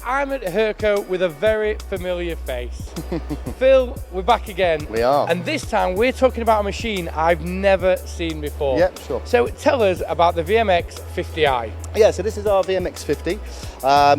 I'm at Hurco with a very familiar face. Phil, we're back again. We are. And this time we're talking about a machine I've never seen before. Yeah, sure. So tell us about the VMX 50i. Yeah, so this is our VMX 50.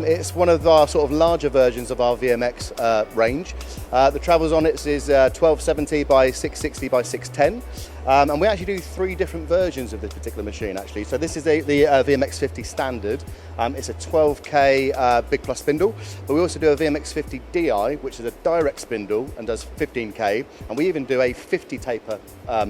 It's one of our sort of larger versions of our VMX range. The travels on it is 1270 by 660 by 610. And we actually do 3 different versions of this particular machine actually. So this is the VMX 50 standard. It's a 12K big plus spindle, but we also do a VMX 50 DI, which is a direct spindle and does 15K. And we even do a 50 taper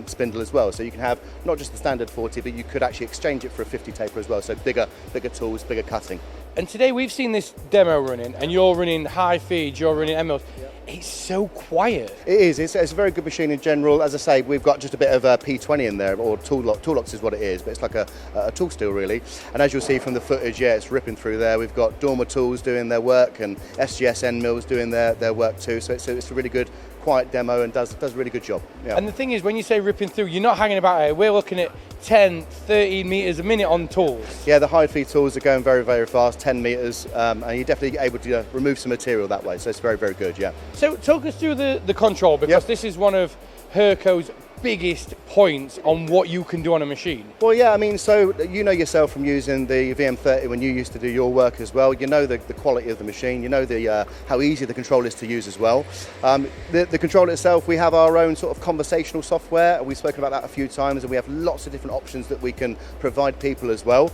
spindle as well. So you can have not just the standard 40, but you could actually exchange it for a 50 taper as well. So bigger tools, bigger cutting. And today we've seen this demo running, and you're running high feeds, you're running M-mills. Yep. It's so quiet. It is. It's a very good machine in general. As I say, we've got just a bit of a P20 in there, or tool locks is what it is, but it's like a tool steel really. And as you'll see from the footage, yeah, it's ripping through there. We've got Dormer tools doing their work and SGS end mills doing their work too. So it's a really good, quiet demo and does a really good job. Yeah. And the thing is, when you say ripping through, you're not hanging about here. We're looking at 10, 13 meters a minute on tools. Yeah, the high feed tools are going very, very fast, 10 meters, and you're definitely able to remove some material that way. So it's very, very good, yeah. So talk us through the control, because this is one of Hurco's biggest points on what you can do on a machine. Well, yeah, I mean, so you know yourself from using the VM30 when you used to do your work as well. You know the quality of the machine. You know how easy the control is to use as well. The control itself, we have our own sort of conversational software. We've spoken about that a few times, and we have lots of different options that we can provide people as well.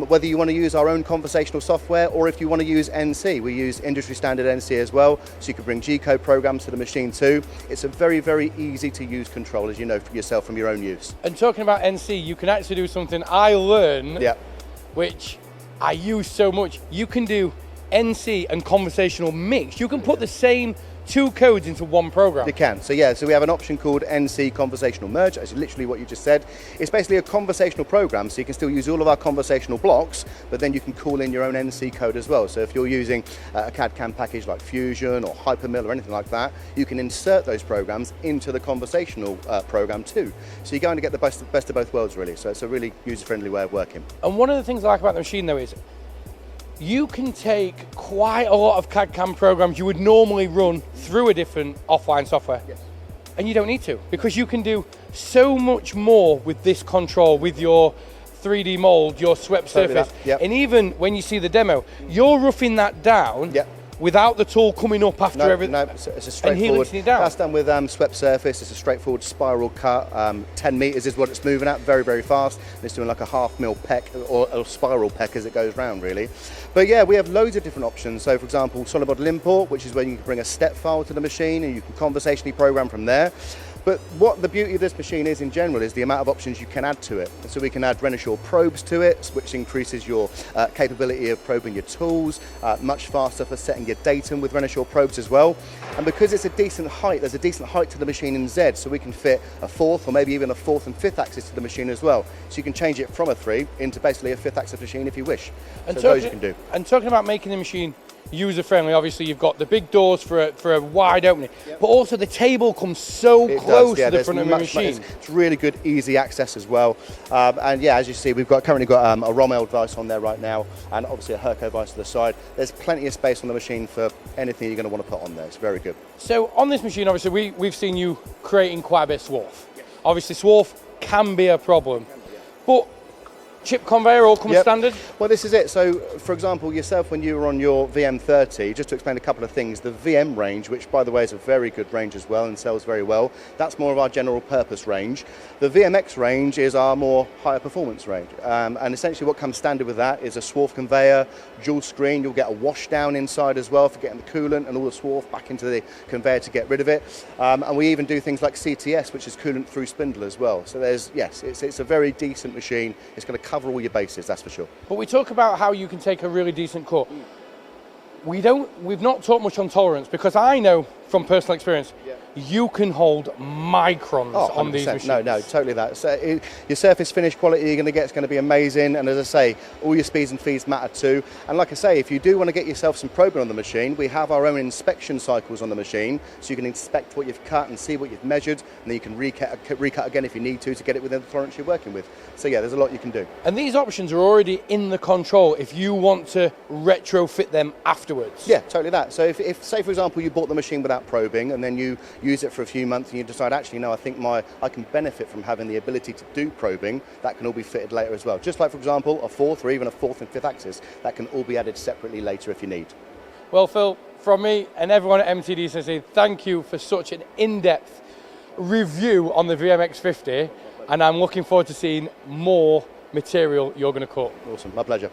Whether you want to use our own conversational software or if you want to use NC, we use industry standard NC as well. So you can bring G-code programs to the machine too. It's a very, very easy to use control, as you know for yourself from your own use. And talking about NC, you can actually do something I learned, which I use so much. You can do NC and conversational mix. You can put the same 2 codes into one program. You can. So yeah, so we have an option called NC Conversational Merge, as literally what you just said. It's basically a conversational program, so you can still use all of our conversational blocks, but then you can call in your own NC code as well. So if you're using a CAD-CAM package like Fusion or Hypermill or anything like that, you can insert those programs into the conversational program too. So you're going to get the best of both worlds really. So it's a really user-friendly way of working. And one of the things I like about the machine though is you can take quite a lot of CAD-CAM programs you would normally run through a different offline software. Yes. And you don't need to, because you can do so much more with this control, with your 3D mold, your swept surface. And even when you see the demo, you're roughing that down without the tool coming up after everything. No, it's a straightforward. And it down. That's done with swept surface. It's a straightforward spiral cut. 10 meters is what it's moving at, very, very fast. And it's doing like a half mil peck or a spiral peck as it goes round, really. But yeah, we have loads of different options. So for example, solid model import, which is where you can bring a step file to the machine and you can conversationally program from there. But what the beauty of this machine is in general is the amount of options you can add to it. So we can add Renishaw probes to it, which increases your capability of probing your tools, much faster for setting your datum with Renishaw probes as well. And because it's a decent height, there's a decent height to the machine in Z, so we can fit a 4th or maybe even a 4th and 5th axis to the machine as well. So you can change it from a 3 into basically a 5th axis machine if you wish. And so those you can do. And talking about making the machine user-friendly, obviously you've got the big doors for a wide opening, but also the table comes so close to the front of the machine. It's really good, easy access as well. And yeah, as you see, we've currently got a Rommel device on there right now, and obviously a Hurco device to the side. There's plenty of space on the machine for anything you're going to want to put on there. It's very good. So on this machine, obviously we've seen you creating quite a bit of swarf. Obviously swarf can be a problem, but chip conveyor all comes standard? Well, this is it. So, for example, yourself, when you were on your VM30, just to explain a couple of things, the VM range, which, by the way, is a very good range as well and sells very well, that's more of our general purpose range. The VMX range is our more higher performance range. And essentially what comes standard with that is a swarf conveyor, dual screen. You'll get a wash down inside as well for getting the coolant and all the swarf back into the conveyor to get rid of it. And we even do things like CTS, which is coolant through spindle as well. So it's a very decent machine. It's going to cover all your bases, that's for sure. But we talk about how you can take a really decent cut. We've not talked much on tolerance, because I know from personal experience, you can hold microns on these machines. No, totally that. So your surface finish quality you're going to get is going to be amazing, and as I say, all your speeds and feeds matter too. And like I say, if you do want to get yourself some probing on the machine, we have our own inspection cycles on the machine, so you can inspect what you've cut and see what you've measured, and then you can recut again if you need to get it within the tolerance you're working with. So yeah, there's a lot you can do. And these options are already in the control if you want to retrofit them afterwards. Yeah, totally that. So if say for example you bought the machine without probing and then you use it for a few months and you decide, actually no, I think I can benefit from having the ability to do probing, that can all be fitted later as well. Just like for example a fourth or even a fourth and fifth axis, that can all be added separately later if you need. Well Phil, from me and everyone at MTDCNC, thank you for such an in-depth review on the VMX50, and I'm looking forward to seeing more material you're going to cut. Awesome, my pleasure.